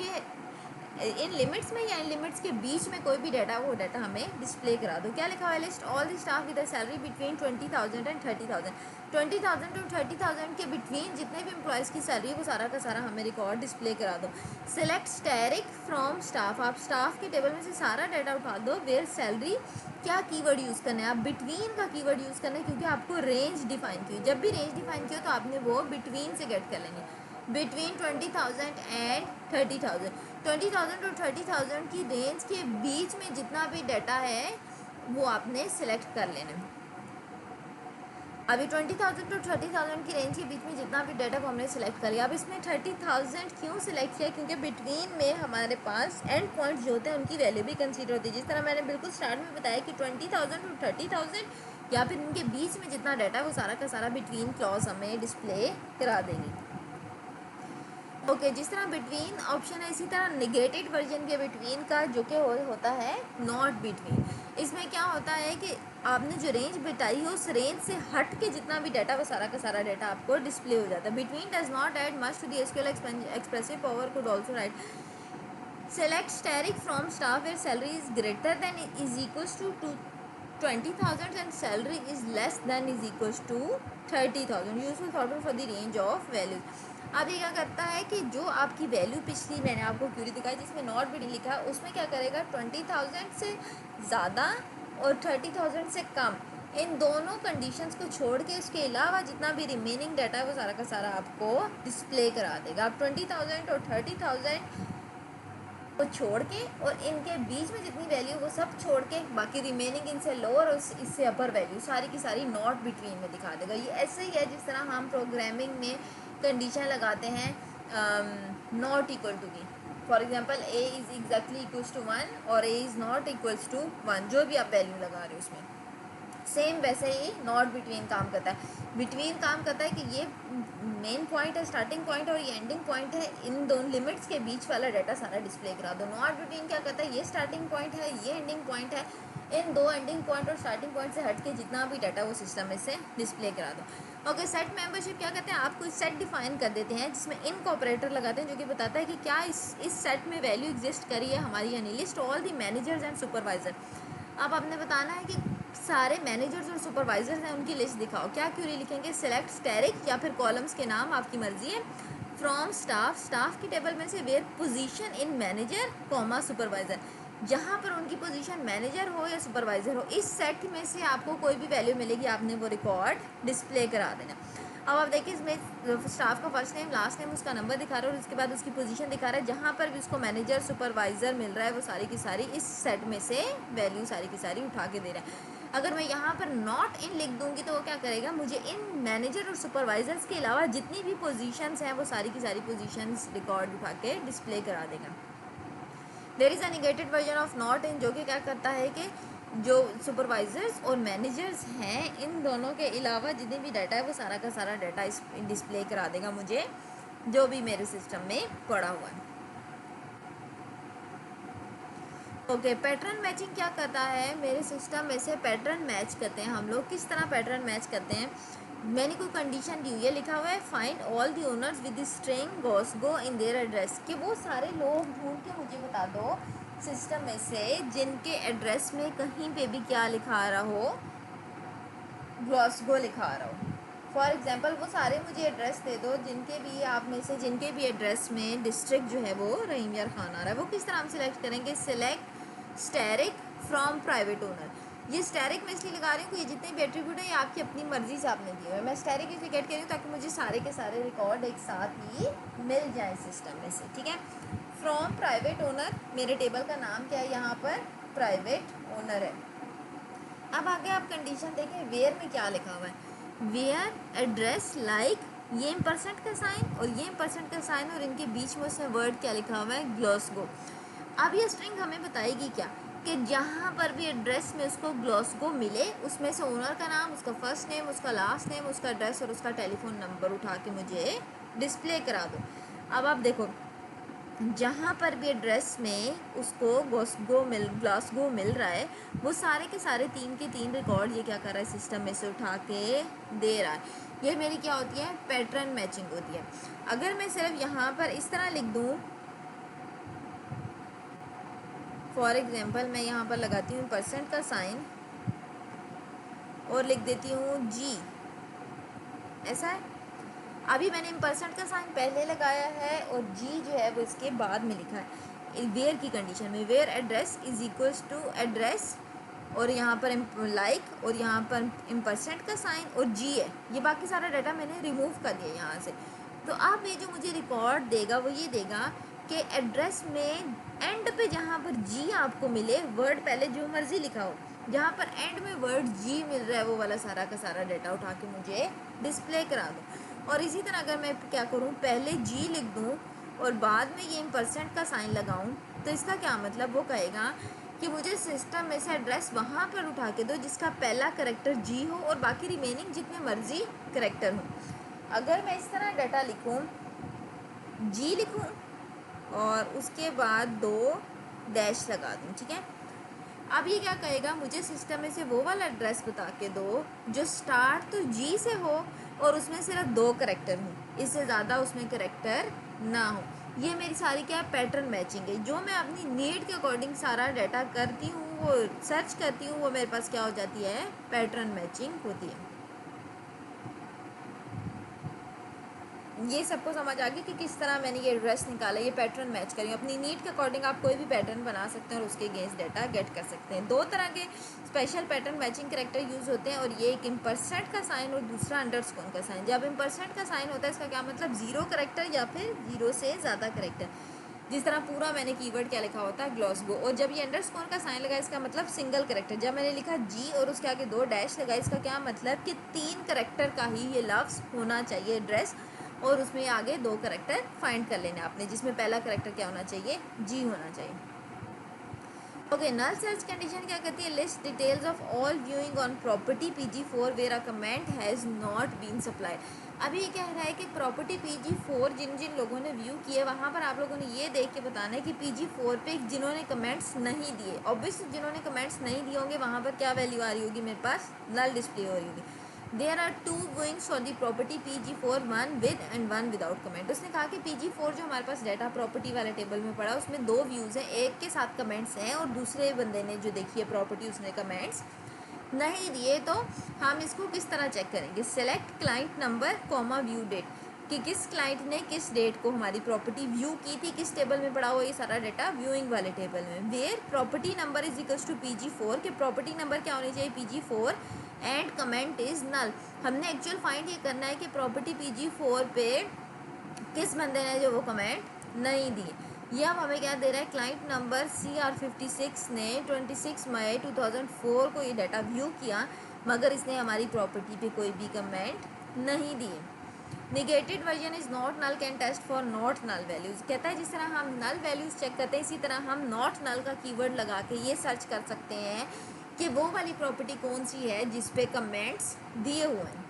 Speaker 1: में या इन लिमिट्स के बीच में कोई भी डाटा, वो डाटा हमें डिस्प्ले करा दो। क्या लिखा हुआ है, list all the staff with salary between 20,000 and 30,000, 20,000 to 30,000 के बिटवीन जितने भी एम्प्लॉयज़ की सैलरी है वो सारा का सारा हमें रिकॉर्ड डिस्प्ले करा दो। सेलेक्ट स्टेरिक फ्रॉम स्टाफ, आप स्टाफ के टेबल में से सारा डाटा उठा दो, वेयर सैलरी, क्या कीवर्ड यूज़ करना है, आप बिटवीन का कीवर्ड यूज़ करना है क्योंकि आपको रेंज डिफाइन की, जब भी रेंज डिफाइन किया तो आपने वो बिटवीन से गेट कर लेंगे, बिटवीन 20,000 एंड 30,000, 20,000 टू 30,000 की रेंज के बीच में जितना भी डाटा है वो आपने सेलेक्ट कर लेना है। अभी 20,000 टू 30,000 की रेंज के बीच में जितना भी डाटा को हमने सेलेक्ट कर लिया। अब इसमें 30,000 क्यों सिलेक्ट किया, क्योंकि बिटवीन में हमारे पास एंड पॉइंट्स जो होते हैं उनकी वैल्यू भी कंसीडर होती है। जिस तरह मैंने बिल्कुल स्टार्ट में बताया कि 20,000 टू 30,000 या फिर इनके बीच में जितना डाटा है वो सारा का सारा बिटवीन क्लॉज हमें डिस्प्ले करा देंगी। ओके, जिस तरह बिटवीन ऑप्शन है इसी तरह निगेटेड वर्जन के बिटवीन का जो कि होता है नॉट बिटवीन। इसमें क्या होता है कि आपने जो रेंज बताई है उस रेंज से हट के जितना भी डाटा वो सारा का सारा डाटा आपको डिस्प्ले हो जाता है। Between does not add much to the SQL expressive power, could also write select asterisk from staff where salary is greater than is equals to 20,000 and salary is less than is equals to 30,000, useful formula for the range of values. अब ये क्या करता है कि जो आपकी value पिछली मैंने आपको क्यूरी दिखाई जिसमें नॉट बिटवीन लिखा है उसमें क्या करेगा, 20,000 से ज़्यादा और 30,000 से कम, इन दोनों कंडीशंस को छोड़ के उसके अलावा जितना भी रिमेनिंग डाटा है वो सारा का सारा आपको डिस्प्ले करा देगा। आप 20,000 और 30,000 को छोड़ के और इनके बीच में जितनी वैल्यू वो सब छोड़ के बाकी रिमेनिंग इनसे लोअर और इससे अपर वैल्यू सारी की सारी नॉट बिटवीन में दिखा देगा। ये ऐसे ही है जिस तरह हम प्रोग्रामिंग में कंडीशन लगाते हैं नॉट इक्वल टू की, for example A is exactly equals to 1 और A is not equals to 1, जो भी आप वैल्यू लगा रहे हो उसमें सेम वैसे ही नॉट बिटवीन काम करता है। बिटवीन काम करता है कि ये मेन पॉइंट है, स्टार्टिंग पॉइंट और ये एंडिंग पॉइंट है, इन दोनों लिमिट्स के बीच वाला डाटा सारा डिस्प्ले करा दो। नॉट बिटवीन क्या करता है, ये स्टार्टिंग पॉइंट है, ये एंडिंग पॉइंट है, इन दो एंडिंग पॉइंट और स्टार्टिंग पॉइंट से हट के जितना भी डाटा वो सिस्टम में से डिस्प्ले करा दो। ओके, सेट मेंबरशिप क्या कहते हैं, आपको सेट डिफाइन कर देते हैं जिसमें इन ऑपरेटर लगाते हैं जो कि बताता है कि क्या इस सेट में वैल्यू एग्जिस्ट करी है हमारी, यानी list all the managers and supervisor. अब आपने बताना है कि सारे मैनेजर्स और सुपरवाइजर्स हैं उनकी लिस्ट दिखाओ। क्या क्यूरी लिखेंगे? सिलेक्ट स्टेरिक या फिर कॉलम्स के नाम आपकी मर्जी है। फ्रॉम स्टाफ, स्टाफ की टेबल में से where position in manager comma supervisor, जहाँ पर उनकी पोजीशन मैनेजर हो या सुपरवाइजर हो, इस सेट में से आपको कोई भी वैल्यू मिलेगी, आपने वो रिकॉर्ड डिस्प्ले करा देना। अब आप देखिए इसमें स्टाफ का फर्स्ट नेम, लास्ट नेम, उसका नंबर दिखा रहा है और उसके बाद उसकी पोजीशन दिखा रहा है। जहाँ पर भी उसको मैनेजर सुपरवाइजर मिल रहा है वो सारी की सारी इस सेट में से वैल्यू सारी की सारी उठा के दे रहा है। अगर मैं यहाँ पर नॉट इन लिख दूंगी तो वो क्या करेगा, मुझे इन मैनेजर और सुपरवाइजर्स के अलावा जितनी भी पोजीशंस हैं वो सारी की सारी पोजीशंस रिकॉर्ड उठा के डिस्प्ले करा देगा। There is a negated version of not in, जो कि क्या करता है कि जो सुपरवाइजर्स और मैनेजर्स हैं इन दोनों के अलावा जितनी भी डाटा है वो सारा का सारा डाटा इस डिस्प्ले करा देगा मुझे, जो भी मेरे सिस्टम में पड़ा हुआ है। ओके, पैटर्न मैचिंग क्या करता है, मेरे सिस्टम में से पैटर्न मैच करते हैं हम लोग। किस तरह पैटर्न मैच करते हैं, मैंने कोई कंडीशन दी हुई है, लिखा हुआ है find all the owners with the string go in their address, कि वो सारे लोग ढूंढ के मुझे बता दो सिस्टम में से जिनके एड्रेस में कहीं पे भी क्या लिखा आ रहा हो, ग्लॉसगो लिखा आ रहा हो। फॉर एग्जाम्पल वो सारे मुझे एड्रेस दे दो जिनके भी आप में से जिनके भी एड्रेस में डिस्ट्रिक्ट जो है वो रहीम यार खान आ रहा है। वो किस तरह हम सिलेक्ट करेंगे, select steric from private owner. ये स्टेरिक मैं इसलिए लगा रही हूँ कि ये जितने भी एट्रीब्यूट है ये आपकी अपनी मर्जी से आपने दिए हुए। मैं स्टेरिक इसलिए गेट कर रही हूँ ताकि मुझे सारे के सारे रिकॉर्ड एक साथ ही मिल जाए सिस्टम में से, ठीक है। फ्रॉम प्राइवेट ओनर, मेरे टेबल का नाम क्या है यहाँ पर, प्राइवेट ओनर है। अब आगे आप कंडीशन देखें, वेयर में क्या लिखा हुआ है, वेयर एड्रेस लाइक, ये % का साइन और ये % का साइन और इनके बीच में उसमें वर्ड क्या लिखा हुआ है, ग्लॉसगो। अब ये स्ट्रिंग हमें बताएगी क्या, कि जहाँ पर भी एड्रेस में उसको ग्लॉसगो मिले उसमें से ओनर का नाम, उसका फर्स्ट नेम, उसका लास्ट नेम, उसका एड्रेस और उसका टेलीफोन नंबर उठा के मुझे डिस्प्ले करा दो। अब आप देखो जहाँ पर भी एड्रेस में उसको ग्लासगो मिल रहा है वो सारे के सारे 3 के 3 रिकॉर्ड ये क्या कर रहा है, सिस्टम में से उठा के दे रहा है। ये मेरी क्या होती है, पैटर्न मैचिंग होती है। अगर मैं सिर्फ यहाँ पर इस तरह लिख दूँ, फॉर एग्जांपल मैं यहाँ पर लगाती हूँ % का साइन और लिख देती हूँ जी, ऐसा है। अभी मैंने % का साइन पहले लगाया है और जी जो है वो इसके बाद में लिखा है। वेयर की कंडीशन में where address is equals to address और यहाँ पर लाइक और यहाँ पर % का साइन और जी है, ये बाकी सारा डाटा मैंने रिमूव कर दिया यहाँ से। तो अब ये जो मुझे रिकॉर्ड देगा वो ये देगा कि एड्रेस में एंड पे जहाँ पर जी आपको मिले, वर्ड पहले जो मर्जी लिखा हो, जहाँ पर एंड में वर्ड जी मिल रहा है वो वाला सारा का सारा डाटा उठा के मुझे डिस्प्ले करा दो। और इसी तरह अगर मैं क्या करूँ, पहले जी लिख दूँ और बाद में ये % का साइन लगाऊँ, तो इसका क्या मतलब, वो कहेगा कि मुझे सिस्टम में से एड्रेस वहाँ पर उठा के दो जिसका पहला करेक्टर जी हो और बाकी रिमेनिंग जितने मर्जी करेक्टर हो। अगर मैं इस तरह डाटा लिखूँ, जी लिखूँ और उसके बाद 2 डैश लगा दूँ, ठीक है। अब ये क्या कहेगा, मुझे सिस्टम में से वो वाला एड्रेस बता के दो जो स्टार्ट तो जी से हो और उसमें सिर्फ 2 करेक्टर हों, इससे ज़्यादा उसमें करेक्टर ना हो। ये मेरी सारी क्या है, पैटर्न मैचिंग है। जो मैं अपनी नीड के अकॉर्डिंग सारा डाटा करती हूँ, वो सर्च करती हूँ, वो मेरे पास क्या हो जाती है, पैटर्न मैचिंग होती है। ये सबको समझ आ गई कि किस तरह मैंने ये एड्रेस निकाला, ये पैटर्न मैच करेंगे। अपनी नीड के अकॉर्डिंग आप कोई भी पैटर्न बना सकते हैं और उसके अगेंस्ट डाटा गेट कर सकते हैं। 2 तरह के special pattern matching character use होते हैं और ये एक % का साइन और दूसरा अंडरस्कोर का साइन। जब % का साइन होता है इसका क्या मतलब, 0 करेक्टर या फिर 0 से ज़्यादा करेक्टर। जिस तरह पूरा मैंने कीवर्ड क्या लिखा होता है, ग्लॉसगो। और जब ये अंडरस्कोर का साइन लगा इसका मतलब सिंगल करेक्टर। जब मैंने लिखा जी और उसके आगे 2 डैश लगा इसका क्या मतलब कि 3 करेक्टर का ही ये लफ्ज़ होना चाहिए एड्रेस, और उसमें आगे 2 करेक्टर फाइंड कर लेना आपने, जिसमें पहला करेक्टर क्या होना चाहिए, जी होना चाहिए। ओके, नल सर्च कंडीशन क्या कहती है, list details of all viewing on property PG4 where a comment has not been supplied. अभी ये कह रहा है कि प्रॉपर्टी PG4 जिन जिन लोगों ने व्यू किए वहाँ पर आप लोगों ने ये देख के बताना है कि PG4 पे जिन्होंने कमेंट्स नहीं दिए, ऑब्वियसली जिन्होंने कमेंट्स नहीं दिए होंगे वहाँ पर क्या वैल्यू आ रही होगी, मेरे पास नल डिस्प्ले हो रही होगी। There are 2 goings for the property PG4, 1 with and 1 without comment. उसने कहा कि PG4 जो हमारे पास डाटा प्रॉपर्टी वाले टेबल में पड़ा उसमें 2 व्यूज़ हैं, एक के साथ कमेंट्स हैं और दूसरे बंदे ने जो देखी है प्रॉपर्टी उसने कमेंट्स नहीं दिए तो हम इसको किस तरह चेक करेंगे, select client number comma view date, कि किस क्लाइंट ने किस डेट को हमारी प्रॉपर्टी व्यू की थी, किस टेबल में पड़ा हुआ ये सारा डाटा, व्यूइंग वाले टेबल में। Where property number is equals to PG4, कि प्रॉपर्टी नंबर क्या होनी चाहिए, PG4, and comment is null. हमने एक्चुअल फाइंड ये करना है कि प्रॉपर्टी PG4 पे किस बंदे ने जो वो कमेंट नहीं दी। ये अब हमें क्या दे रहा है, क्लाइंट नंबर CR56 ने 26 मई 2004 को ये डाटा व्यू किया, मगर इसने हमारी प्रॉपर्टी पे कोई भी कमेंट नहीं दिए। Negated version is not null can test for not null values, कहता है जिस तरह हम नल वैल्यूज चेक करते हैं इसी तरह हम नॉट नल का कीवर्ड लगा के ये सर्च कर सकते हैं कि वो वाली प्रॉपर्टी कौन सी है जिस पे कमेंट्स दिए हुए हैं।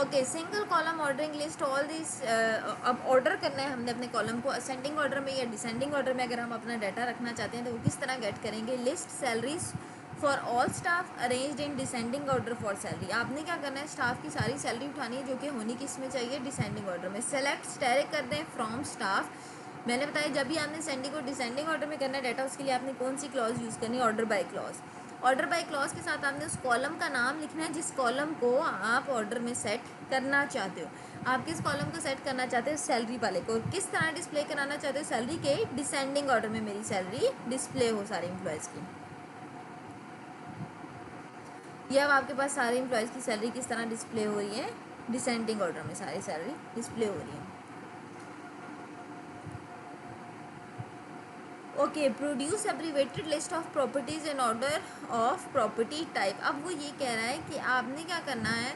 Speaker 1: Okay, single column ordering list all this. अब ऑर्डर करना है हमने अपने कॉलम को असेंडिंग ऑर्डर में या डिसेंडिंग ऑर्डर में। अगर हम अपना डाटा रखना चाहते हैं तो वो किस तरह गेट करेंगे, list salaries for all staff arranged in descending order for salary. आपने क्या करना है, स्टाफ की सारी सैलरी उठानी है जो कि होनी किस में चाहिए, डिसेंडिंग ऑर्डर में। सेलेक्ट स्टेरिक कर दें फ्रॉम स्टाफ। मैंने बताया जब भी आपने सेंडिंग और डिसेंडिंग ऑर्डर में करना है डाटा, उसके लिए आपने कौन सी क्लॉज यूज़ करनी है, order by clause. Order by clause के साथ आपने उस कॉलम का नाम लिखना है जिस कॉलम को आप ऑर्डर में सेट करना चाहते हो। आप किस कॉलम को सेट करना चाहते हो, सैलरी वाले को। किस तरह डिस्प्ले कराना चाहते हो, सैलरी के डिसेंडिंग ऑर्डर में मेरी सैलरी डिस्प्ले हो सारे एम्प्लॉयज़ की। ये अब आपके पास सारे एम्प्लॉयज़ की सैलरी किस तरह डिस्प्ले हो रही है, डिसेंडिंग ऑर्डर में सारी सैलरी डिस्प्ले हो रही है। Okay, produce abbreviated list of properties in order of property type. अब वो ये कह रहा है कि आपने क्या करना है,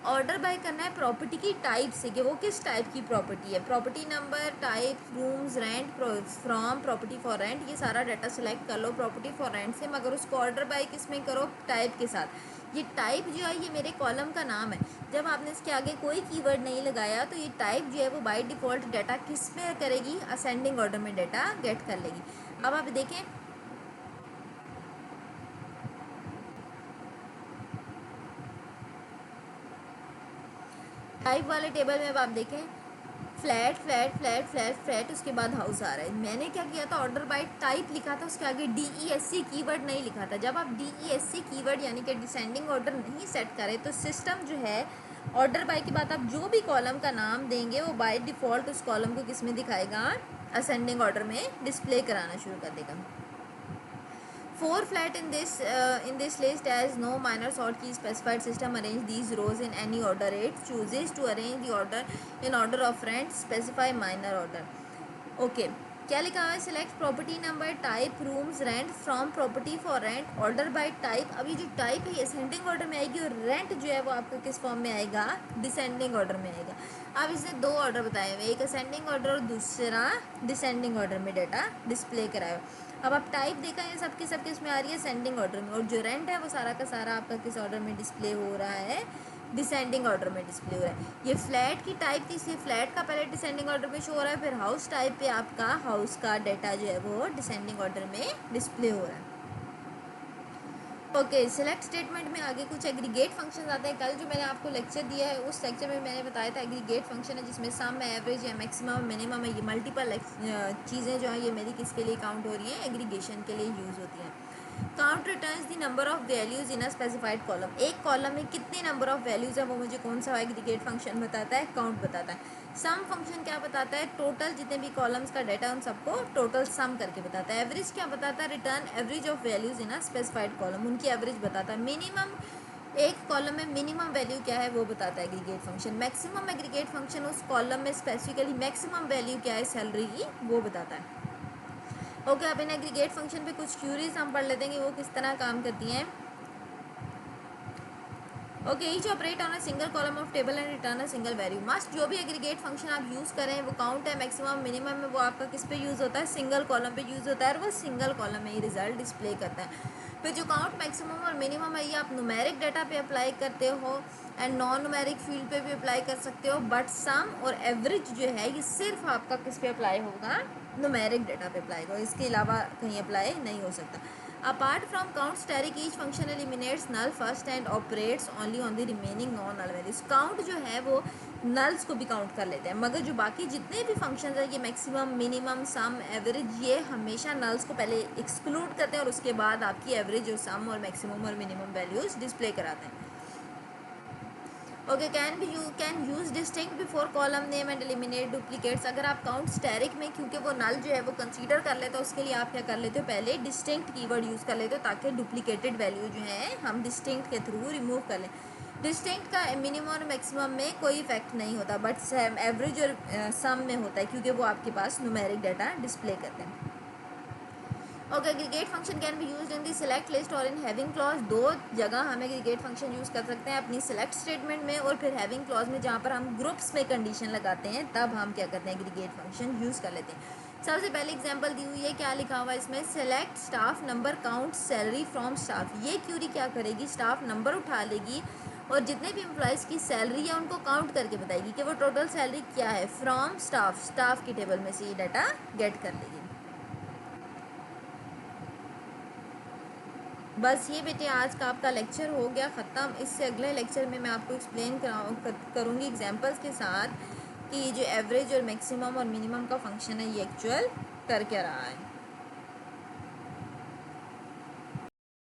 Speaker 1: ऑर्डर बाय करना है प्रॉपर्टी की टाइप से कि वो किस टाइप की प्रॉपर्टी है। Property number, type, rooms, rent, from, property for rent, ये सारा डाटा सेलेक्ट कर लो प्रॉपर्टी फॉर रेंट से, मगर उसको ऑर्डर बाय किस में करो, टाइप के साथ। ये टाइप जो है ये मेरे कॉलम का नाम है। जब आपने इसके आगे कोई कीवर्ड नहीं लगाया तो ये टाइप जो है वो बाय डिफ़ॉल्ट डाटा किस में करेगी, असेंडिंग ऑर्डर में डाटा गेट कर लेगी। अब आप देखें, टाइप वाले टेबल में अब आप देखें, flat flat flat flat flat, उसके बाद हाउस आ रहा है। मैंने क्या किया था, ऑर्डर बाय टाइप लिखा था, उसके आगे DESC कीवर्ड नहीं लिखा था। जब आप DESC कीवर्ड यानी कि डिसेंडिंग ऑर्डर नहीं सेट करें तो सिस्टम जो है ऑर्डर बाय के बाद आप जो भी कॉलम का नाम देंगे वो बाय डिफ़ॉल्ट उस कॉलम को किस में दिखाएगा, असेंडिंग ऑर्डर में डिस्प्ले कराना शुरू कर देगा। 4 flat in this list as no minor sort key specified. System arrange these rows in any order it chooses to arrange the order in order of rent, specify minor order. Okay, क्या लिखा हुआ है, select property number, type, rooms, rent, from property for rent, order by type. अभी जो type है ये ascending order में आएगी और रेंट जो है वो आपको किस फॉर्म में आएगा, डिसेंडिंग ऑर्डर में आएगा। अब इसने दो ऑर्डर बताए हुए, एक असेंडिंग ऑर्डर और दूसरा डिसेंडिंग ऑर्डर में डाटा डिस्प्ले कराया। अब आप टाइप देखा है सबके सब किस में आ रही है, सेंडिंग ऑर्डर में, और जो रेंट है वो सारा का सारा आपका किस ऑर्डर में डिस्प्ले हो रहा है, डिसेंडिंग ऑर्डर में डिस्प्ले हो रहा है। ये फ्लैट की टाइप थी इसलिए फ्लैट का पहले डिसेंडिंग ऑर्डर में शो हो रहा है, फिर हाउस टाइप पे आपका हाउस का डाटा जो है वो डिसेंडिंग ऑर्डर में डिस्प्ले हो रहा है। ओके, सिलेक्ट स्टेटमेंट में आगे कुछ एग्रीगेट फंक्शन आते हैं। कल जो मैंने आपको लेक्चर दिया है उस लेक्चर में मैंने बताया था एग्रीगेट फंक्शन है जिसमें सम है, एवरेज है, मैक्सिमम, मिनिमम है, ये मल्टीपल चीज़ें जो हैं ये मेरी किसके लिए काउंट हो रही हैं, एग्रीगेशन के लिए यूज़ होती हैं। Count returns the number of values in a specified column. एक कॉलम में कितने नंबर ऑफ वैल्यूज़ है वो मुझे कौन सा एग्रीगेट फंक्शन बताता है, काउंट बताता है। सम फंक्शन क्या बताता है, टोटल जितने भी कॉलम्स का डाटा उन सबको टोटल सम करके बताता है। एवरेज क्या बताता है, return average of values in a specified column, उनकी एवरेज बताता है। मिनिमम, एक कॉलम में मिनिमम वैल्यू क्या है वो बताता है aggregate function. Maximum aggregate function उस कॉलम में स्पेसिफिकली मैक्सिमम वैल्यू क्या है सैलरी की वो बताता है। ओके, अब इन एग्रीगेट फंक्शन पे कुछ क्यूरीज हम पढ़ लेते हैं कि वो किस तरह काम करती हैं। Okay, each operate on a single column of table and return a single value. Must जो भी एग्रीगेट फंक्शन आप यूज़ करें वो काउंट है, मैक्सिमम, मिनिमम में, वो आपका किस पे यूज़ होता है, सिंगल कॉलम पे यूज़ होता है और वो सिंगल कॉलम में ही रिजल्ट डिस्प्ले करता है। फिर जो काउंट, मैक्सिमम और मिनिमम है ये आप न्यूमेरिक डाटा पे अप्लाई करते हो एंड नॉन न्यूमेरिक फील्ड पे भी अप्लाई कर सकते हो, बट सम और एवरेज जो है ये सिर्फ आपका किस पे अप्लाई होगा, न्यूमेरिक डाटा पे अप्लाई होगा, इसके अलावा कहीं अप्लाई नहीं हो सकता। Apart from count static each function eliminates null first and operates only on the remaining non null values. Count जो है वो नल्स को भी काउंट कर लेते हैं, मगर जो बाकी जितने भी फंक्शन है ये मैक्सिमम, मिनिमम, सम, एवरेज, ये हमेशा नल्स को पहले एक्सक्लूड करते हैं और उसके बाद आपकी एवरेज और सम और मैक्सिमम और मिनिमम वैल्यूज डिस्प्ले कराते हैं। Okay, can use distinct before column name and eliminate duplicates. अगर आप काउंट स्टैटिक में, क्योंकि वो नल जो है वो कंसीडर कर लेते हो, उसके लिए आप क्या कर लेते हो, पहले डिस्टिंक्ट कीवर्ड यूज़ कर लेते हो ताकि डुप्लीकेटेड वैल्यू जो है हम डिस्टिंक्ट के थ्रू रिमूव कर लें। डिस्टिंक्ट का मिनिमम और मैक्सिमम में कोई इफेक्ट नहीं होता, बट एवरेज और सम में होता है क्योंकि वो आपके पास न्यूमेरिक डाटा डिस्प्ले करते हैं। Okay, aggregate function can be used in the select list और इन हैविंग क्लॉज। दो जगह हम एग्रीगेट फंक्शन यूज़ कर सकते हैं, अपनी सिलेक्ट स्टेटमेंट में और फिर हैविंग क्लॉज में, जहाँ पर हम ग्रुप्स में कंडीशन लगाते हैं तब हम क्या करते हैं, एग्रीगेट फंक्शन यूज़ कर लेते हैं। सबसे पहले एग्जांपल दी हुई है, क्या लिखा हुआ है इसमें, select staff number count salary from staff. ये क्यूरी क्या करेगी, स्टाफ नंबर उठा लेगी और जितने भी एम्प्लॉयज़ की सैलरी है उनको काउंट करके बताएगी कि वो टोटल सैलरी क्या है फ्रॉम स्टाफ। स्टाफ की टेबल में से ये डाटा गेट कर लेगी। बस ये बेटे आज का आपका लेक्चर हो गया ख़त्म। इससे अगले लेक्चर में मैं आपको एक्सप्लेन करूँगी एग्जांपल्स के साथ कि ये जो एवरेज और मैक्सिमम और मिनिमम का फंक्शन है ये एक्चुअल कर क्या रहा है।